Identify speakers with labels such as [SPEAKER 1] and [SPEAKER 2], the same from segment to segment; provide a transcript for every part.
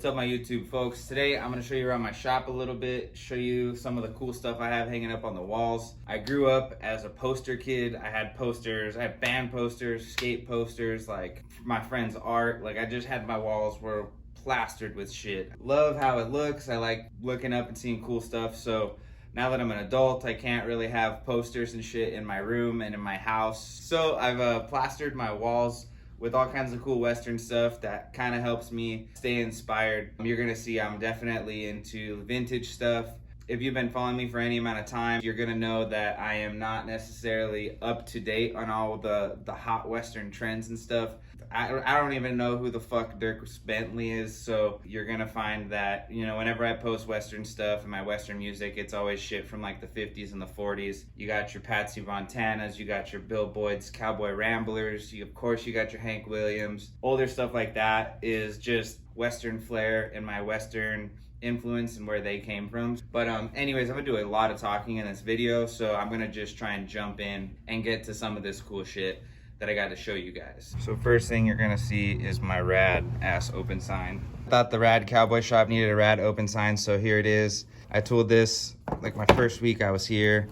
[SPEAKER 1] What's up, my YouTube folks? Today I'm going to show you around my shop a little bit, show you some of the cool stuff I have hanging up on the walls. I grew up as a poster kid. I had posters, I had band posters, skate posters, like my friends' art. Like I just had my walls were plastered with shit. Love how it looks. I like looking up and seeing cool stuff. So now that I'm an adult, I can't really have posters and shit in my room and in my house. So I've plastered my walls with all kinds of cool Western stuff that kind of helps me stay inspired. You're gonna see I'm definitely into vintage stuff. If you've been following me for any amount of time, you're gonna know that I am not necessarily up to date on all the hot Western trends and stuff. I don't even know who the fuck Dirk Bentley is, so you're gonna find that, you know, whenever I post Western stuff and my Western music, it's always shit from like the 50s and the 40s. You got your Patsy Montanas, you got your Bill Boyd's Cowboy Ramblers, of course you got your Hank Williams. Older stuff like that is just Western flair and my Western influence and where they came from. But anyways, I'm gonna do a lot of talking in this video, so I'm gonna just try and jump in and get to some of this cool shit that I got to show you guys. So first thing you're gonna see is my rad ass open sign. I thought the rad cowboy shop needed a rad open sign, so here it is. I tooled this like my first week I was here,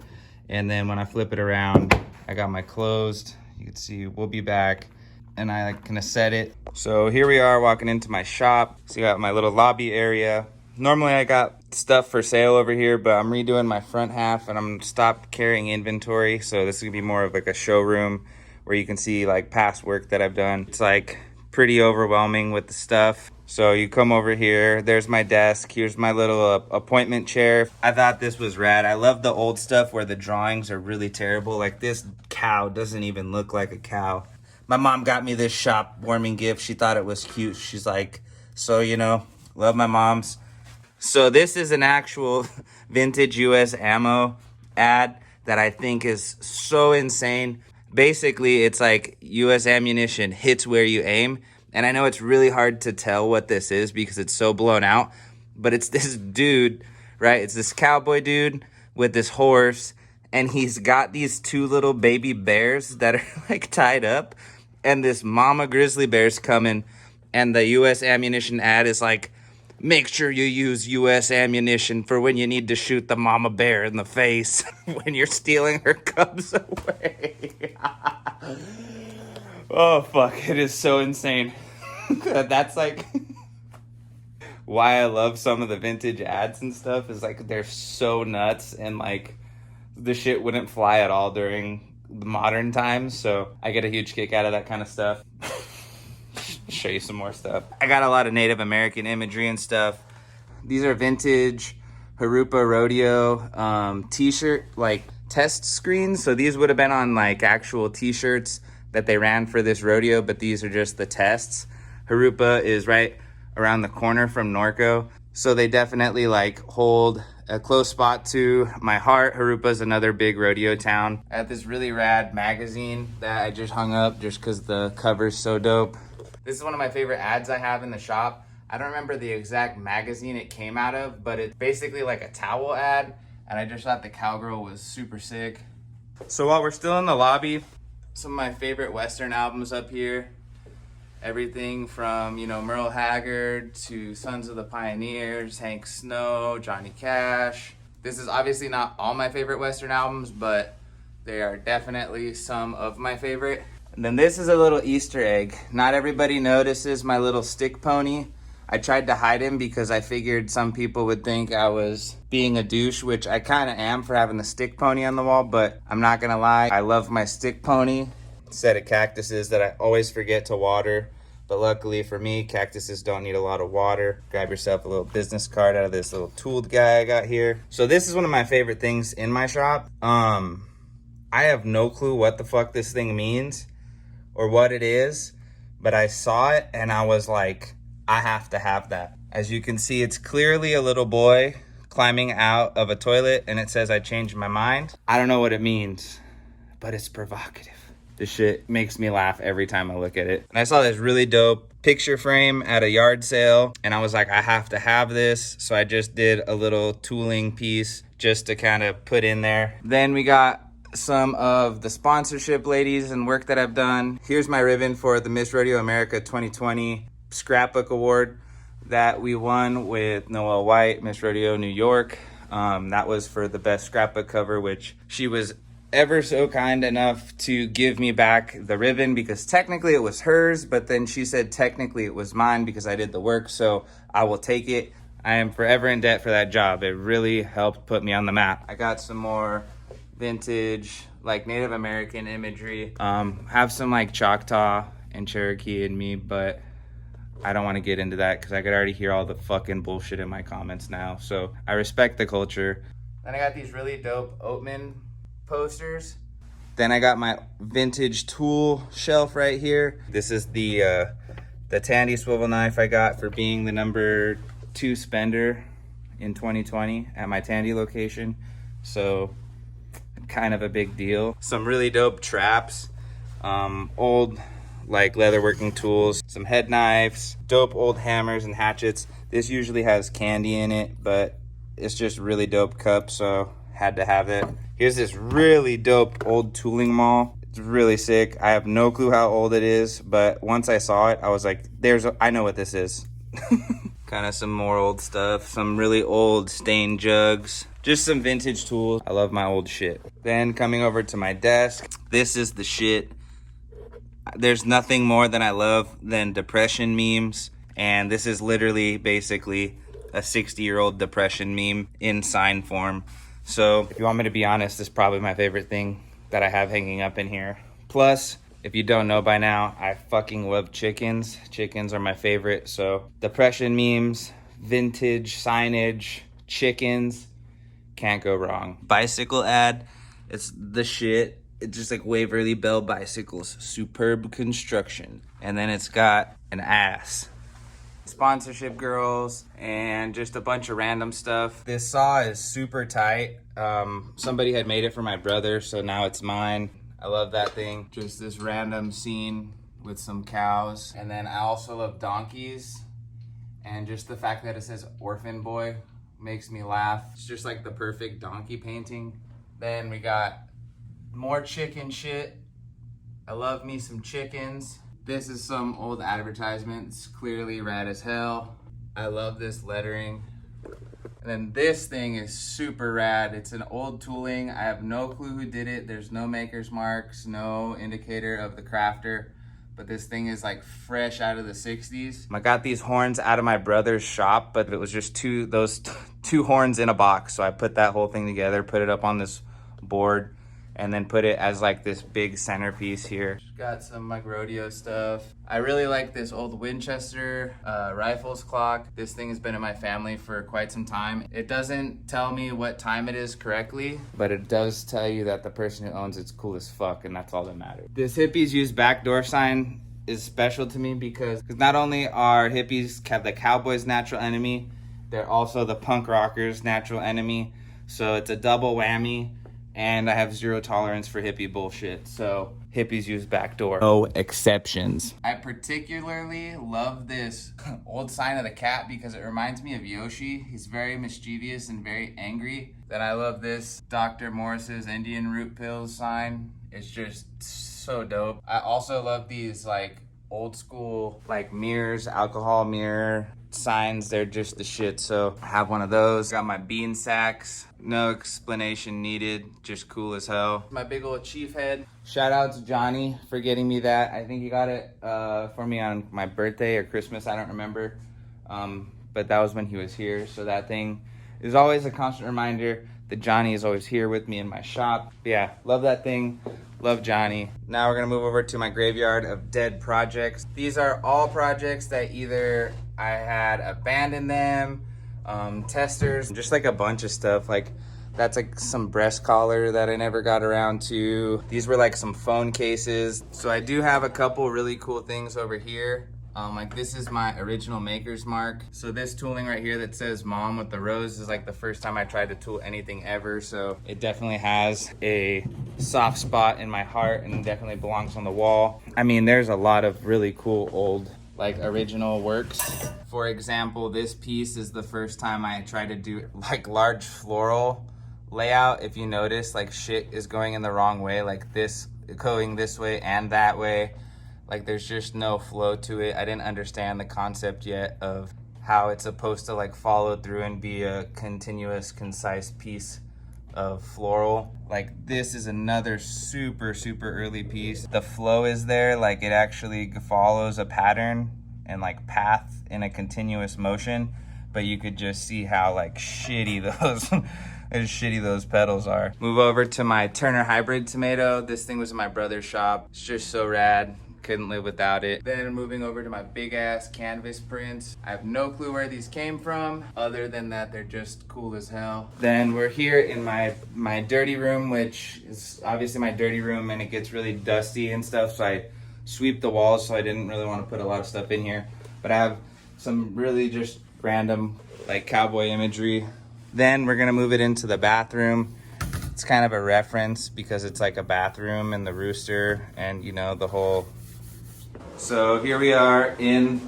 [SPEAKER 1] and then when I flip it around, I got my closed. You can see we'll be back, and I like gonna set it. So here we are walking into my shop. So you got my little lobby area. Normally I got stuff for sale over here, but I'm redoing my front half and I'm gonna stop carrying inventory. So this is gonna be more of like a showroom where you can see like past work that I've done. It's like pretty overwhelming with the stuff. So you come over here, there's my desk, here's my little appointment chair. I thought this was rad. I love the old stuff where the drawings are really terrible. Like this cow doesn't even look like a cow. My mom got me this shop warming gift. She thought it was cute. She's like, so, you know, love my moms. So this is an actual vintage US ammo ad that I think is so insane. Basically, it's like US ammunition hits where you aim. And I know it's really hard to tell what this is because it's so blown out. But it's this dude, right? It's this cowboy dude with this horse. And he's got these two little baby bears that are like tied up. And this mama grizzly bear's coming. And the US ammunition ad is like, make sure you use US ammunition for when you need to shoot the mama bear in the face when you're stealing her cubs away. Oh, fuck. It is so insane. That's like why I love some of the vintage ads and stuff is like they're so nuts and like the shit wouldn't fly at all during the modern times. So I get a huge kick out of that kind of stuff. Show you some more stuff. I got a lot of Native American imagery and stuff. These are vintage Harupa Rodeo t-shirt like test screens. So these would have been on like actual t-shirts that they ran for this rodeo, but these are just the tests. Harupa is right around the corner from Norco. So they definitely like hold a close spot to my heart. Harupa is another big rodeo town. I have this really rad magazine that I just hung up just because the cover's so dope. This is one of my favorite ads I have in the shop. I don't remember the exact magazine it came out of, but it's basically like a towel ad, and I just thought the cowgirl was super sick. So while we're still in the lobby, some of my favorite Western albums up here. Everything from, you know, Merle Haggard to Sons of the Pioneers, Hank Snow, Johnny Cash. This is obviously not all my favorite Western albums, but they are definitely some of my favorite. And then this is a little Easter egg. Not everybody notices my little stick pony. I tried to hide him because I figured some people would think I was being a douche, which I kind of am for having the stick pony on the wall, but I'm not gonna lie, I love my stick pony. Set of cactuses that I always forget to water, but luckily for me, cactuses don't need a lot of water. Grab yourself a little business card out of this little tooled guy I got here. So this is one of my favorite things in my shop. I have no clue what the fuck this thing means or what it is, but I saw it and I was like, I have to have that. As you can see, it's clearly a little boy climbing out of a toilet and it says I changed my mind. I don't know what it means, but it's provocative. This shit makes me laugh every time I look at it. And I saw this really dope picture frame at a yard sale and I was like, I have to have this. So I just did a little tooling piece just to kind of put in there. Then we got some of the sponsorship ladies and work that I've done. Here's my ribbon for the Miss Rodeo America 2020 Scrapbook Award. that we won with Noelle White, Miss Rodeo New York. That was for the best scrapbook cover, which she was ever so kind enough to give me back the ribbon, because technically it was hers, but then she said technically it was mine because I did the work, so I will take it. I am forever in debt for that job. It really helped put me on the map. I got some more vintage, like Native American imagery. Have some like Choctaw and Cherokee in me, but I don't want to get into that because I could already hear all the fucking bullshit in my comments now. So I respect the culture. Then I got these really dope Oatman posters. Then I got my vintage tool shelf right here. This is the Tandy swivel knife I got for being the #2 spender in 2020 at my Tandy location. So kind of a big deal. Some really dope traps, old like leatherworking tools, some head knives, dope old hammers and hatchets. This usually has candy in it, but it's just really dope cup, so had to have it. Here's this really dope old tooling maul. It's really sick. I have no clue how old it is, but once I saw it, I was like, I know what this is. Kind of some more old stuff, some really old stained jugs, just some vintage tools. I love my old shit. Then coming over to my desk, this is the shit. There's nothing more than I love than depression memes, and this is literally basically a 60-year-old depression meme in sign form. So if you want me to be honest, this is probably my favorite thing that I have hanging up in here. Plus, if you don't know by now, I fucking love chickens. Chickens are my favorite. So depression memes, vintage signage, chickens, can't go wrong. Bicycle ad, it's the shit. It's just like Waverly Bell bicycles, superb construction. And then it's got an ass. Sponsorship girls and just a bunch of random stuff. This saw is super tight. Somebody had made it for my brother, so now it's mine. I love that thing. Just this random scene with some cows. And then I also love donkeys. And just the fact that it says Orphan Boy makes me laugh. It's just like the perfect donkey painting. Then we got more chicken shit. I love me some chickens. This is some old advertisements, clearly rad as hell. I love this lettering. And then this thing is super rad. It's an old tooling. I have no clue who did it. There's no maker's marks, no indicator of the crafter, but this thing is like fresh out of the 60s. I got these horns out of my brother's shop, but it was just those two horns in a box. So I put that whole thing together, put it up on this board, and then put it as like this big centerpiece here. Got some like rodeo stuff. I really like this old Winchester rifles clock. This thing has been in my family for quite some time. It doesn't tell me what time it is correctly, but it does tell you that the person who owns it's cool as fuck, and that's all that matters. This hippies use backdoor sign is special to me because not only are hippies the cowboys' natural enemy, they're also the punk rockers' natural enemy. So it's a double whammy. And I have zero tolerance for hippie bullshit, so hippies use backdoor. No exceptions. I particularly love this old sign of the cat because it reminds me of Yoshi. He's very mischievous and very angry. Then I love this Dr. Morris's Indian root pills sign. It's just so dope. I also love these like old school like mirrors, alcohol mirror signs. They're just the shit, so I have one of those. Got my bean sacks. No explanation needed, just cool as hell. My big old chief head. Shout out to Johnny for getting me that. I think he got it for me on my birthday or Christmas, I don't remember. But that was when he was here. So that thing is always a constant reminder that Johnny is always here with me in my shop. But yeah, love that thing, love Johnny. Now we're gonna move over to my graveyard of dead projects. These are all projects that either I had abandoned them, testers, just like a bunch of stuff. Like that's like some breast collar that I never got around to. These were like some phone cases. So I do have a couple really cool things over here. Like this is my original maker's mark. So this tooling right here that says mom with the rose is like the first time I tried to tool anything ever. So it definitely has a soft spot in my heart and definitely belongs on the wall. I mean, there's a lot of really cool old like original works. For example, this piece is the first time I tried to do like large floral layout. If you notice, like shit is going in the wrong way, like this going this way and that way. Like there's just no flow to it. I didn't understand the concept yet of how it's supposed to like follow through and be a continuous, concise piece of floral. Like this is another super early piece. The flow is there, like it actually follows a pattern and like path in a continuous motion, but you could just see how like shitty those petals are. Move over to my Turner hybrid tomato. This thing was in my brother's shop. It's just so rad. Couldn't live without it. Then moving over to my big ass canvas prints. I have no clue where these came from, other than that they're just cool as hell. Then we're here in my dirty room, which is obviously my dirty room, and it gets really dusty and stuff, so I sweep the walls, so I didn't really want to put a lot of stuff in here. But I have some really just random like cowboy imagery. Then we're gonna move it into the bathroom. It's kind of a reference because it's like a bathroom and the rooster and you know the whole. So here we are in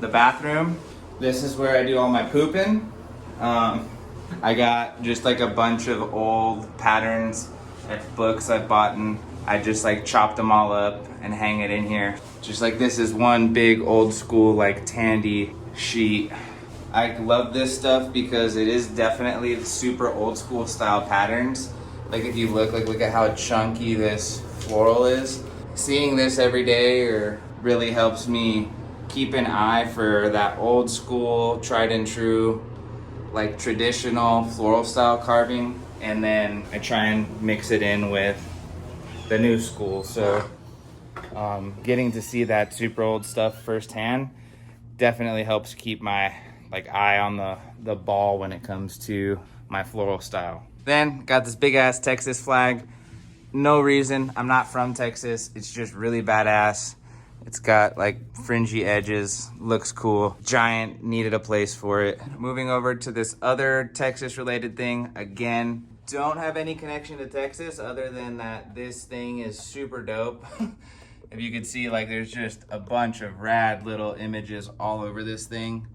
[SPEAKER 1] the bathroom. This is where I do all my pooping. I got just like a bunch of old patterns and books I've bought, and I just like chopped them all up and hang it in here. Just like this is one big old school like Tandy sheet. I love this stuff because it is definitely super old school style patterns. Like if you look at how chunky this floral is. Seeing this every day really helps me keep an eye for that old school, tried and true, like traditional floral style carving. And then I try and mix it in with the new school. So getting to see that super old stuff firsthand definitely helps keep my like eye on the ball when it comes to my floral style. Then got this big ass Texas flag. No reason, I'm not from Texas. It's just really badass. It's got like fringy edges, looks cool. Giant, needed a place for it. Moving over to this other Texas related thing. Again, don't have any connection to Texas other than that this thing is super dope. If you could see, like there's just a bunch of rad little images all over this thing.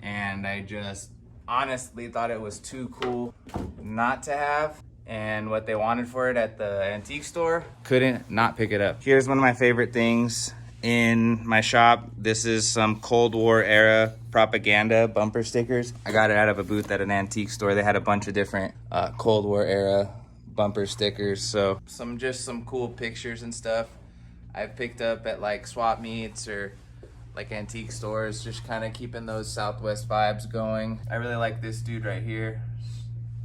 [SPEAKER 1] And I just honestly thought it was too cool not to have. And what they wanted for it at the antique store, couldn't not pick it up. Here's one of my favorite things in my shop. This is some Cold War era propaganda bumper stickers. I got it out of a booth at an antique store. They had a bunch of different Cold War era bumper stickers. So some cool pictures and stuff I've picked up at like swap meets or like antique stores, just kind of keeping those Southwest vibes going. I really like this dude right here.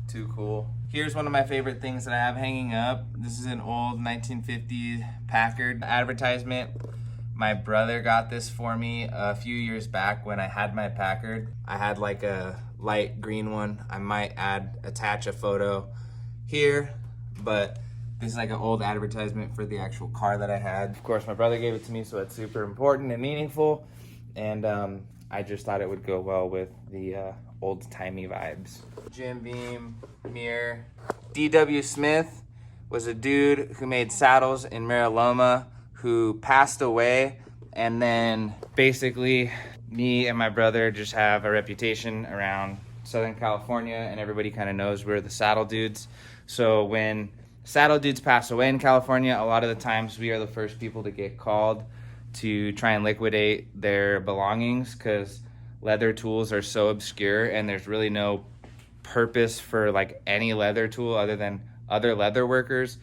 [SPEAKER 1] Too cool. Here's one of my favorite things that I have hanging up. This is an old 1950 Packard advertisement. My brother got this for me a few years back when I had my Packard. I had like a light green one. I might attach a photo here, but this is like an old advertisement for the actual car that I had. Of course, my brother gave it to me, so it's super important and meaningful. And I just thought it would go well with the old-timey vibes. Jim Beam, mirror. D.W. Smith was a dude who made saddles in Mariloma who passed away. And then basically me and my brother just have a reputation around Southern California, and everybody kind of knows we're the saddle dudes. So when saddle dudes pass away in California, a lot of the times we are the first people to get called to try and liquidate their belongings, because leather tools are so obscure and there's really no purpose for like any leather tool other than other leather workers.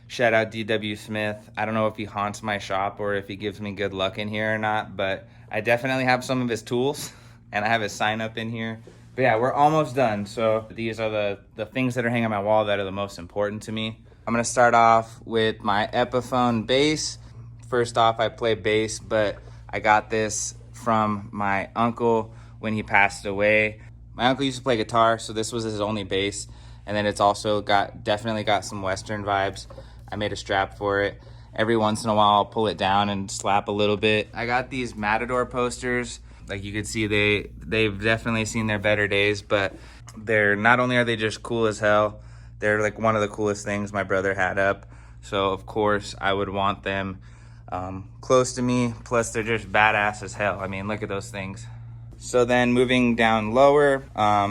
[SPEAKER 1] Shout out D.W. Smith. I don't know if he haunts my shop or if he gives me good luck in here or not, but I definitely have some of his tools and I have his sign up in here. But yeah, we're almost done. So these are the things that are hanging on my wall that are the most important to me. I'm gonna start off with my Epiphone bass. First off, I play bass, but I got this from my uncle when he passed away. My uncle used to play guitar, so this was his only bass. And then it's also definitely got some Western vibes. I made a strap for it. Every once in a while, I'll pull it down and slap a little bit. I got these Matador posters. Like you could see, they've definitely seen their better days, but they're not only are they just cool as hell, they're like one of the coolest things my brother had up. So of course I would want them close to me. Plus they're just badass as hell. I mean, look at those things. So then moving down lower,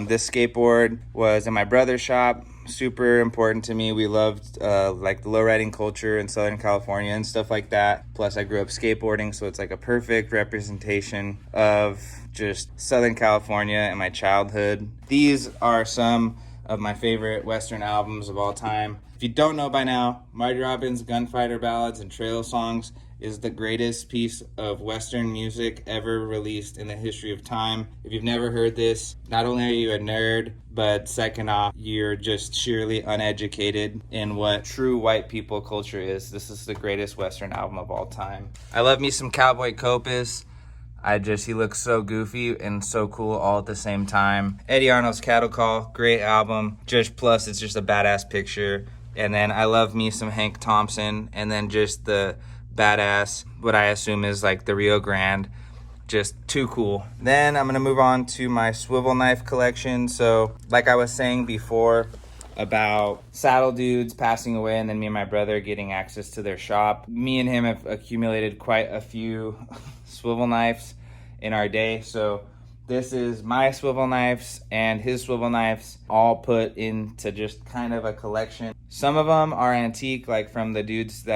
[SPEAKER 1] this skateboard was in my brother's shop. super important to me. We loved like the lowriding culture in Southern California and stuff like that. Plus I grew up skateboarding, so it's like a perfect representation of just Southern California and my childhood. These are some of my favorite Western albums of all time. If you don't know by now, Marty Robbins' Gunfighter Ballads and Trail Songs is the greatest piece of Western music ever released in the history of time. If you've never heard this, not only are you a nerd, but second off, you're just sheerly uneducated in what true white people culture is. This is the greatest Western album of all time. I love me some Cowboy Copus. He looks so goofy and so cool all at the same time. Eddie Arnold's Cattle Call, great album. Just plus, it's just a badass picture. And then I love me some Hank Thompson, and then just the badass, what I assume is like the Rio Grande. Just too cool. Then I'm gonna move on to my swivel knife collection. So like I was saying before about saddle dudes passing away and then me and my brother getting access to their shop, me and him have accumulated quite a few swivel knives in our day. So this is my swivel knives and his swivel knives all put into just kind of a collection. Some of them are antique, like from the dudes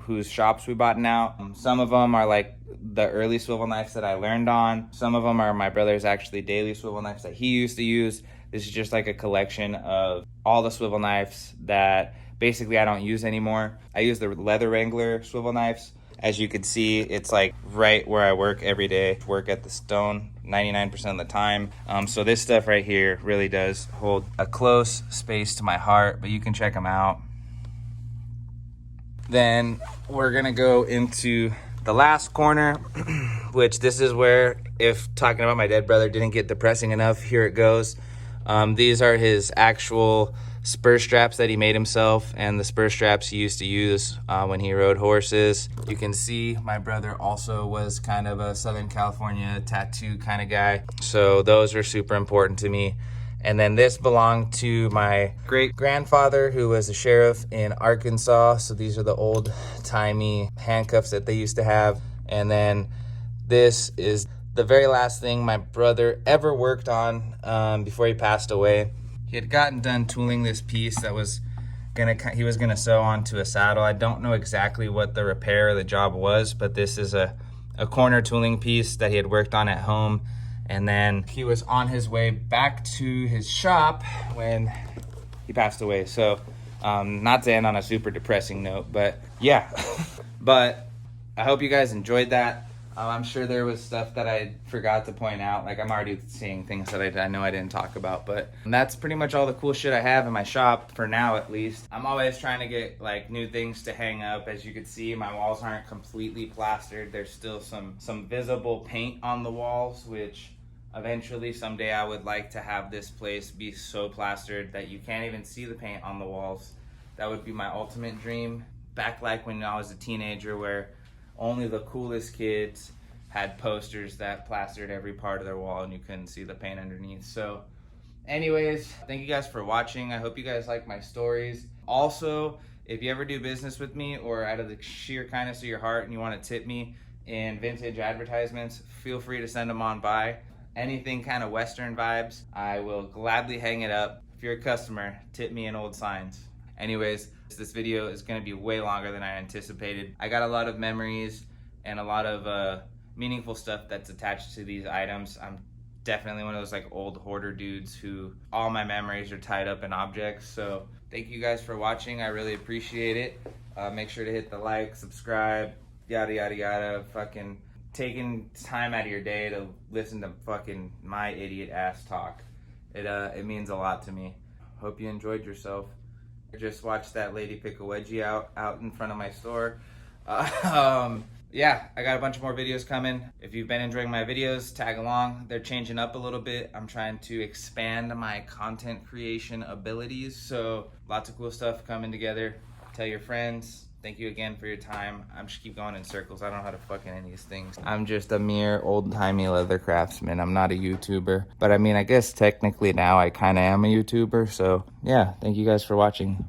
[SPEAKER 1] whose shops we bought now. Some of them are like the early swivel knives that I learned on. Some of them are my brother's actually daily swivel knives that he used to use. This is just like a collection of all the swivel knives that basically I don't use anymore. I use the Leather Wrangler swivel knives. As you can see, it's like right where I work every day. Work at the stone 99% of the time. So this stuff right here really does hold a close space to my heart, but you can check them out. Then we're gonna go into the last corner, which this is where, if talking about my dead brother didn't get depressing enough, here it goes. These are his actual spur straps that he made himself, and the spur straps he used to use when he rode horses. You can see my brother also was kind of a Southern California tattoo kind of guy, so those are super important to me. And then this belonged to my great-grandfather, who was a sheriff in Arkansas. So these are the old-timey handcuffs that they used to have. And then this is the very last thing my brother ever worked on before he passed away. He had gotten done tooling this piece that he was gonna sew onto a saddle. I don't know exactly what the repair or the job was, but this is a corner tooling piece that he had worked on at home. And then he was on his way back to his shop when he passed away. So not to end on a super depressing note, but yeah. But I hope you guys enjoyed that. I'm sure there was stuff that I forgot to point out. Like, I'm already seeing things that I know I didn't talk about, but that's pretty much all the cool shit I have in my shop for now, at least. I'm always trying to get like new things to hang up. As you can see, my walls aren't completely plastered. There's still some visible paint on the walls, which eventually someday I would like to have this place be so plastered that you can't even see the paint on the walls. That would be my ultimate dream. Back like when I was a teenager, where only the coolest kids had posters that plastered every part of their wall and you couldn't see the paint underneath. So anyways, thank you guys for watching. I hope you guys like my stories. Also, if you ever do business with me, or out of the sheer kindness of your heart and you want to tip me in vintage advertisements, feel free to send them on by. Anything kind of Western vibes, I will gladly hang it up. If you're a customer, tip me in old signs. Anyways, this video is going to be way longer than I anticipated. I got a lot of memories and a lot of meaningful stuff that's attached to these items. I'm definitely one of those like old hoarder dudes who all my memories are tied up in objects. So thank you guys for watching. I really appreciate it. Make sure to hit the like, subscribe, yada yada yada. Fucking taking time out of your day to listen to fucking my idiot ass talk. It means a lot to me. Hope you enjoyed yourself. I just watched that lady pick a wedgie out in front of my store. Yeah, I got a bunch of more videos coming. If you've been enjoying my videos, tag along. They're changing up a little bit. I'm trying to expand my content creation abilities. So lots of cool stuff coming together. Tell your friends. Thank you again for your time. I'm just keep going in circles. I don't know how to fucking any of these things. I'm just a mere old-timey leather craftsman. I'm not a YouTuber. But I mean, I guess technically now I kind of am a YouTuber. So yeah, thank you guys for watching.